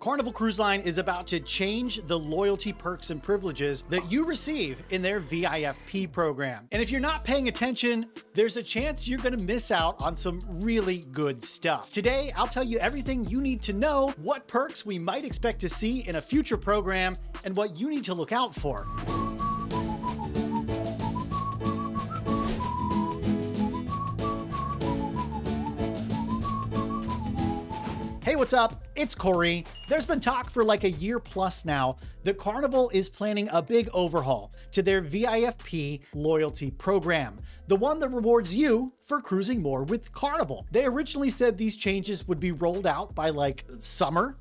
Carnival Cruise Line is about to change the loyalty perks and privileges that you receive in their VIFP program. And if you're not paying attention, there's a chance you're gonna miss out on some really good stuff. Today, I'll tell you everything you need to know, what perks we might expect to see in a future program, and what you need to look out for. Hey, what's up? It's Corey. There's been talk for like a year plus now that Carnival is planning a big overhaul to their VIFP loyalty program, the one that rewards you for cruising more with Carnival. They originally said these changes would be rolled out by like summer,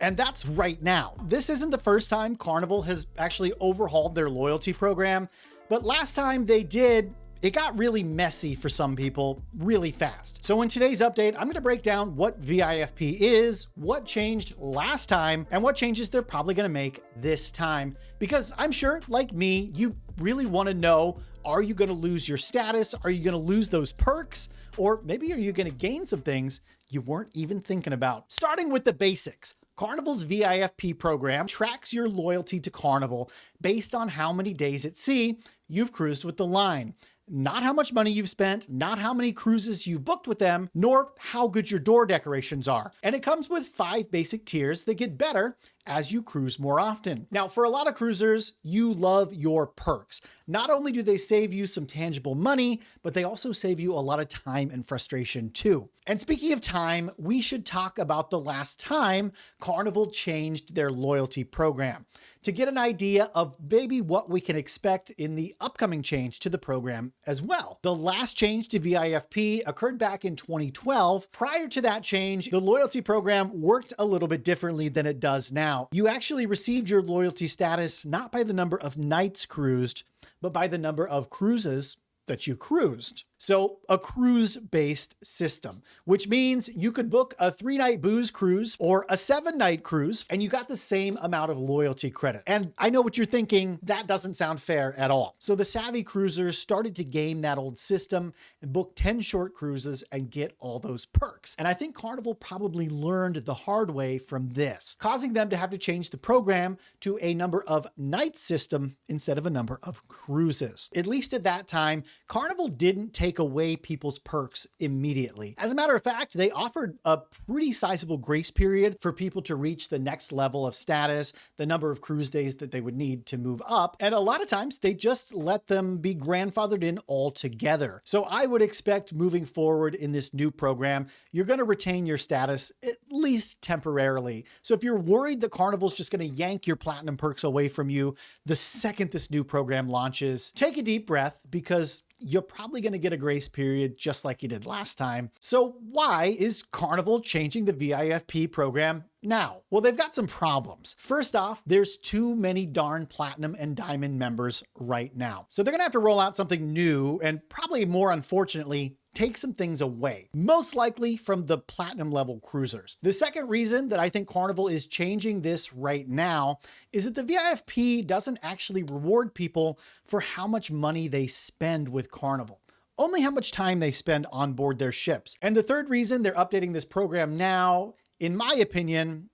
and that's right now. This isn't the first time Carnival has actually overhauled their loyalty program, but last time they did, it got really messy for some people really fast. So in today's update, I'm gonna break down what VIFP is, what changed last time, and what changes they're probably gonna make this time. Because I'm sure, like me, you really wanna know, are you gonna lose your status? Are you gonna lose those perks? Or maybe are you gonna gain some things you weren't even thinking about? Starting with the basics. Carnival's VIFP program tracks your loyalty to Carnival based on how many days at sea you've cruised with the line. Not how much money you've spent, not how many cruises you've booked with them, nor how good your door decorations are. And it comes with 5 basic tiers that get better as you cruise more often. Now, for a lot of cruisers, you love your perks. Not only do they save you some tangible money, but they also save you a lot of time and frustration too. And speaking of time, we should talk about the last time Carnival changed their loyalty program to get an idea of maybe what we can expect in the upcoming change to the program as well. The last change to VIFP occurred back in 2012. Prior to that change, the loyalty program worked a little bit differently than it does now. You actually received your loyalty status not by the number of nights cruised, but by the number of cruises that you cruised. So a cruise-based system, which means you could book a 3-night booze cruise or a 7-night cruise, and you got the same amount of loyalty credit. And I know what you're thinking, that doesn't sound fair at all. So the savvy cruisers started to game that old system and book 10 short cruises and get all those perks. And I think Carnival probably learned the hard way from this, causing them to have to change the program to a number of night system instead of a number of cruises. At least at that time, Carnival didn't take away people's perks immediately. As a matter of fact, they offered a pretty sizable grace period for people to reach the next level of status, the number of cruise days that they would need to move up. And a lot of times they just let them be grandfathered in altogether. So I would expect moving forward in this new program, you're going to retain your status at least temporarily. So if you're worried that Carnival's just going to yank your platinum perks away from you the second this new program launches, take a deep breath, because you're probably going to get a grace period just like you did last time. So why is Carnival changing the VIFP program now? Well, they've got some problems. First off, there's too many darn platinum and diamond members right now. So they're going to have to roll out something new and probably more unfortunately take some things away, most likely from the platinum level cruisers. The second reason that I think Carnival is changing this right now is that the VIFP doesn't actually reward people for how much money they spend with Carnival, only how much time they spend on board their ships. And the third reason they're updating this program now, in my opinion,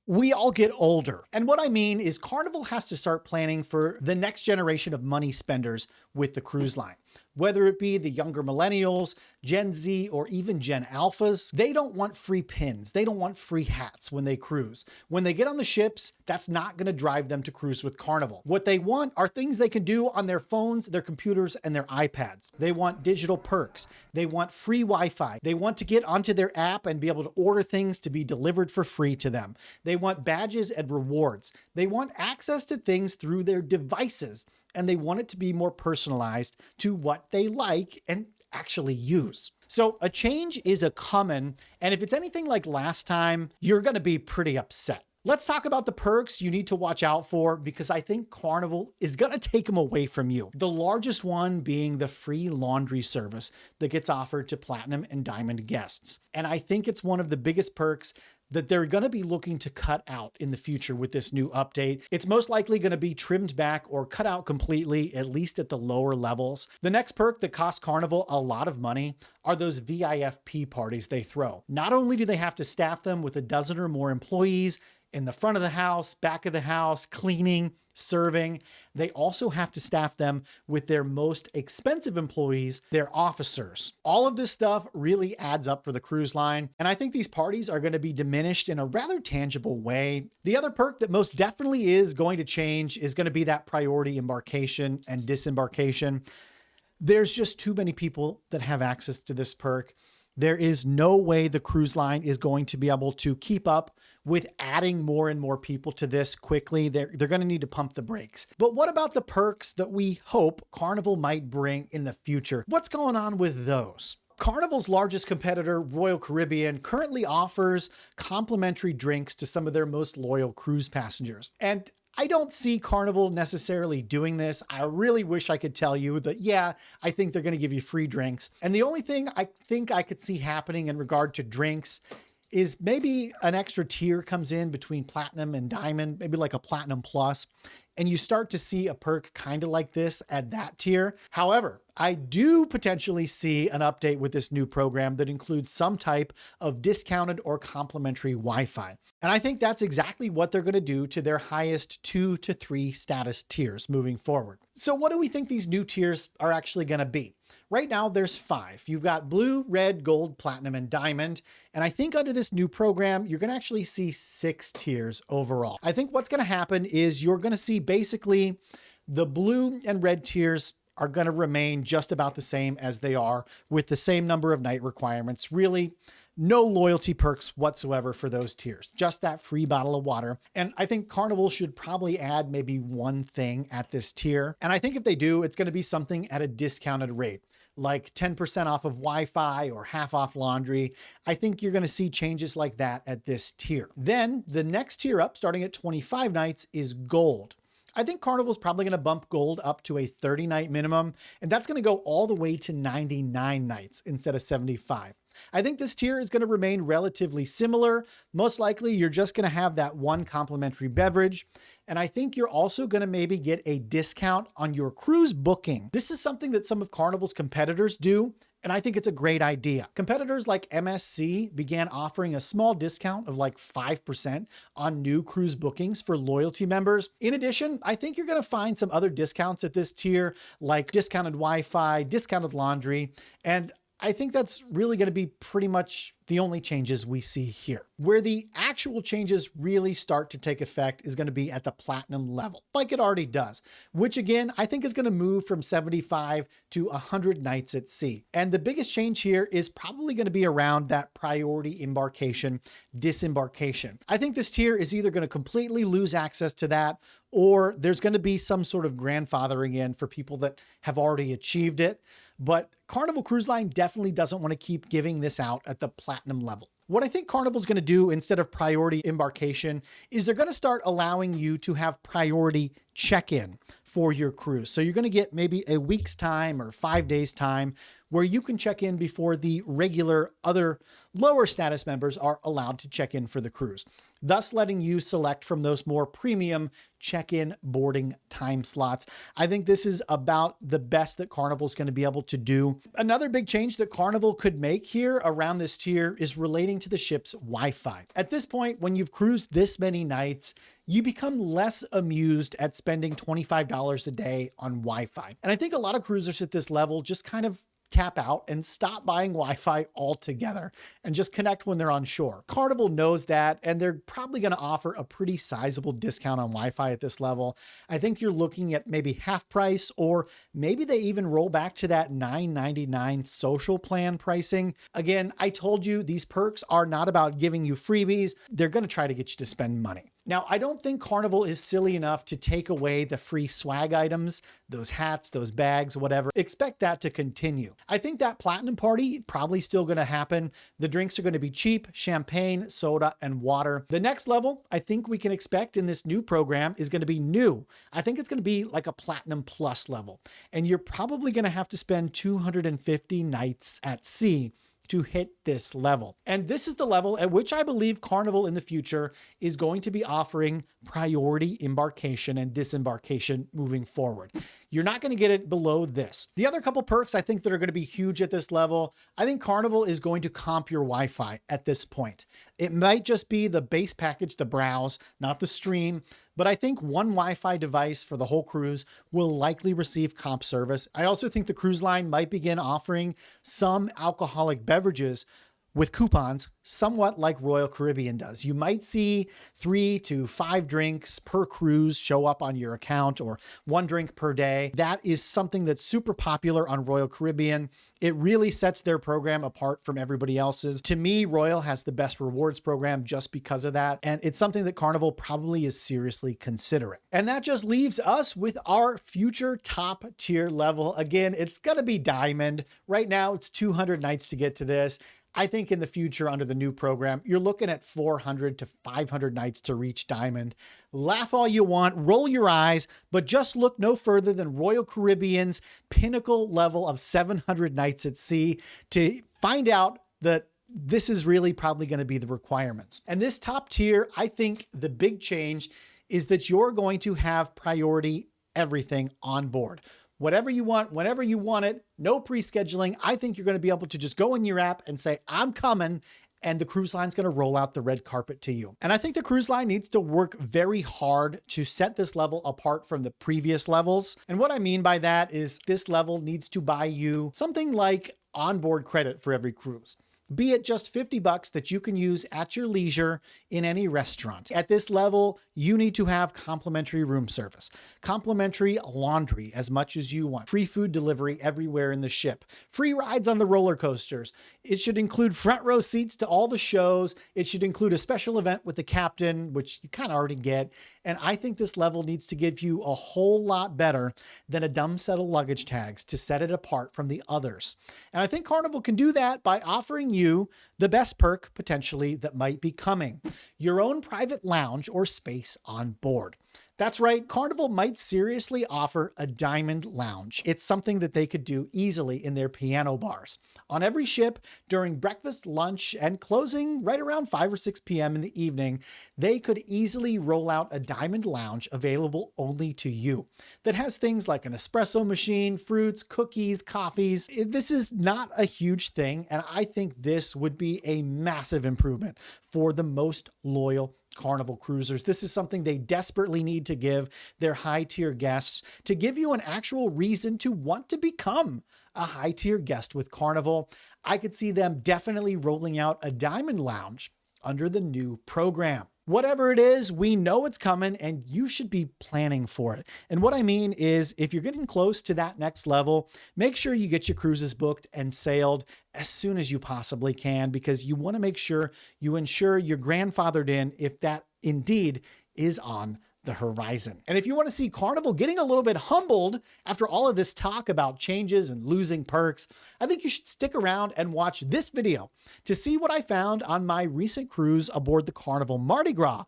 we all get older. And what I mean is Carnival has to start planning for the next generation of money spenders with the cruise line. Whether it be the younger millennials, Gen Z, or even Gen Alphas, they don't want free pins. They don't want free hats when they cruise. When they get on the ships, that's not going to drive them to cruise with Carnival. What they want are things they can do on their phones, their computers, and their iPads. They want digital perks. They want free Wi-Fi. They want to get onto their app and be able to order things to be delivered for free to them. They want badges and rewards. They want access to things through their devices, and they want it to be more personalized to what they like and actually use. So a change is a coming, and if it's anything like last time, you're going to be pretty upset. Let's talk about the perks you need to watch out for, because I think Carnival is going to take them away from you. The largest one being the free laundry service that gets offered to platinum and diamond guests. And I think it's one of the biggest perks that they're going to be looking to cut out in the future with this new update. It's most likely going to be trimmed back or cut out completely, at least at the lower levels. The next perk that costs Carnival a lot of money are those VIFP parties they throw. Not only do they have to staff them with a dozen or more employees in the front of the house, back of the house, cleaning, serving, they also have to staff them with their most expensive employees, their officers. All of this stuff really adds up for the cruise line, and I think these parties are going to be diminished in a rather tangible way. The other perk that most definitely is going to change is going to be that priority embarkation and disembarkation. There's just too many people that have access to this perk. There is no way the cruise line is going to be able to keep up with adding more and more people to this quickly. They're going to need to pump the brakes. But what about the perks that we hope Carnival might bring in the future? What's going on with those? Carnival's largest competitor, Royal Caribbean, currently offers complimentary drinks to some of their most loyal cruise passengers. And I don't see Carnival necessarily doing this. I really wish I could tell you that, yeah, I think they're going to give you free drinks. And the only thing I think I could see happening in regard to drinks is maybe an extra tier comes in between Platinum and Diamond, maybe like a Platinum Plus, and you start to see a perk kind of like this at that tier. However, I do potentially see an update with this new program that includes some type of discounted or complimentary Wi-Fi. And I think that's exactly what they're going to do to their highest 2 to 3 status tiers moving forward. So what do we think these new tiers are actually going to be? Right now, there's 5. You've got blue, red, gold, platinum, and diamond. And I think under this new program, you're going to actually see 6 tiers overall. I think what's going to happen is you're going to see basically the blue and red tiers are going to remain just about the same as they are, with the same number of night requirements. Really, no loyalty perks whatsoever for those tiers, just that free bottle of water. And I think Carnival should probably add maybe one thing at this tier. And I think if they do, it's going to be something at a discounted rate, like 10% off of Wi-Fi or half off laundry. I think you're going to see changes like that at this tier. Then the next tier up, starting at 25 nights, is gold. I think Carnival's probably going to bump gold up to a 30-night minimum, and that's going to go all the way to 99 nights instead of 75. I think this tier is going to remain relatively similar. Most likely, you're just going to have that one complimentary beverage. And I think you're also going to maybe get a discount on your cruise booking. This is something that some of Carnival's competitors do, and I think it's a great idea. Competitors like MSC began offering a small discount of like 5% on new cruise bookings for loyalty members. In addition, I think you're going to find some other discounts at this tier, like discounted Wi-Fi, discounted laundry, and I think that's really going to be pretty much the only changes we see here. Where the actual changes really start to take effect is going to be at the platinum level, like it already does, which again, I think is going to move from 75 to 100 nights at sea. And the biggest change here is probably going to be around that priority embarkation, disembarkation. I think this tier is either going to completely lose access to that, or there's going to be some sort of grandfathering in for people that have already achieved it. But Carnival Cruise Line definitely doesn't want to keep giving this out at the platinum level. What I think Carnival's going to do instead of priority embarkation is they're going to start allowing you to have priority check-in for your cruise. So you're going to get maybe a week's time or 5 days time where you can check in before the regular other lower status members are allowed to check in for the cruise, thus letting you select from those more premium check-in boarding time slots. I think this is about the best that Carnival's going to be able to do. Another big change that Carnival could make here around this tier is relating to the ship's Wi-Fi. At this point, when you've cruised this many nights, you become less amused at spending $25 a day on Wi-Fi. And I think a lot of cruisers at this level just kind of tap out and stop buying Wi-Fi altogether and just connect when they're on shore. Carnival knows that, and they're probably going to offer a pretty sizable discount on Wi-Fi at this level. I think you're looking at maybe half price, or maybe they even roll back to that $9.99 social plan pricing. Again, I told you these perks are not about giving you freebies. They're going to try to get you to spend money. Now, I don't think Carnival is silly enough to take away the free swag items, those hats, those bags, whatever. Expect that to continue. I think that platinum party probably still going to happen. The drinks are going to be cheap: champagne, soda, and water. The next level I think we can expect in this new program is going to be new. I think it's going to be like a platinum plus level. And you're probably going to have to spend 250 nights at sea to hit this level. And this is the level at which I believe Carnival in the future is going to be offering priority embarkation and disembarkation moving forward. You're not going to get it below this. The other couple perks I think that are going to be huge at this level, I think Carnival is going to comp your Wi-Fi at this point. It might just be the base package, the browse, not the stream, but I think one Wi-Fi device for the whole cruise will likely receive comp service. I also think the cruise line might begin offering some alcoholic beverages with coupons, somewhat like Royal Caribbean does. You might see 3 to 5 drinks per cruise show up on your account, or 1 drink per day. That is something that's super popular on Royal Caribbean. It really sets their program apart from everybody else's. To me, Royal has the best rewards program just because of that. And it's something that Carnival probably is seriously considering. And that just leaves us with our future top tier level. Again, it's going to be Diamond. Right now, it's 200 nights to get to this. I think in the future, under the new program, you're looking at 400 to 500 nights to reach Diamond. Laugh all you want, roll your eyes, but just look no further than Royal Caribbean's pinnacle level of 700 nights at sea to find out that this is really probably going to be the requirements. And this top tier, I think the big change is that you're going to have priority everything on board. Whatever you want, whenever you want it, no pre-scheduling. I think you're going to be able to just go in your app and say, I'm coming, and the cruise line's going to roll out the red carpet to you. And I think the cruise line needs to work very hard to set this level apart from the previous levels. And what I mean by that is this level needs to buy you something like onboard credit for every cruise. Be it just $50 that you can use at your leisure in any restaurant. At this level, you need to have complimentary room service, complimentary laundry as much as you want, free food delivery everywhere in the ship, free rides on the roller coasters. It should include front row seats to all the shows. It should include a special event with the captain, which you kind of already get. And I think this level needs to give you a whole lot better than a dumb set of luggage tags to set it apart from the others. And I think Carnival can do that by offering you the best perk potentially that might be coming: your own private lounge or space on board. That's right, Carnival might seriously offer a Diamond Lounge. It's something that they could do easily in their piano bars. On every ship, during breakfast, lunch, and closing right around 5 or 6 p.m. in the evening, they could easily roll out a Diamond Lounge available only to you that has things like an espresso machine, fruits, cookies, coffees. This is not a huge thing, and I think this would be a massive improvement for the most loyal Carnival cruisers. This is something they desperately need to give their high-tier guests to give you an actual reason to want to become a high-tier guest with Carnival. I could see them definitely rolling out a Diamond Lounge under the new program. Whatever it is, we know it's coming and you should be planning for it. And what I mean is, if you're getting close to that next level, make sure you get your cruises booked and sailed as soon as you possibly can, because you want to make sure you ensure you're grandfathered in if that indeed is on the horizon. And if you want to see Carnival getting a little bit humbled after all of this talk about changes and losing perks, I think you should stick around and watch this video to see what I found on my recent cruise aboard the Carnival Mardi Gras.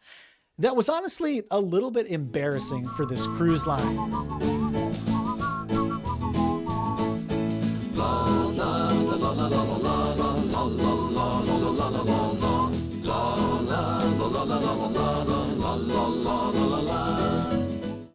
That was honestly a little bit embarrassing for this cruise line. La la la la la la la la la la la la la la la la la la.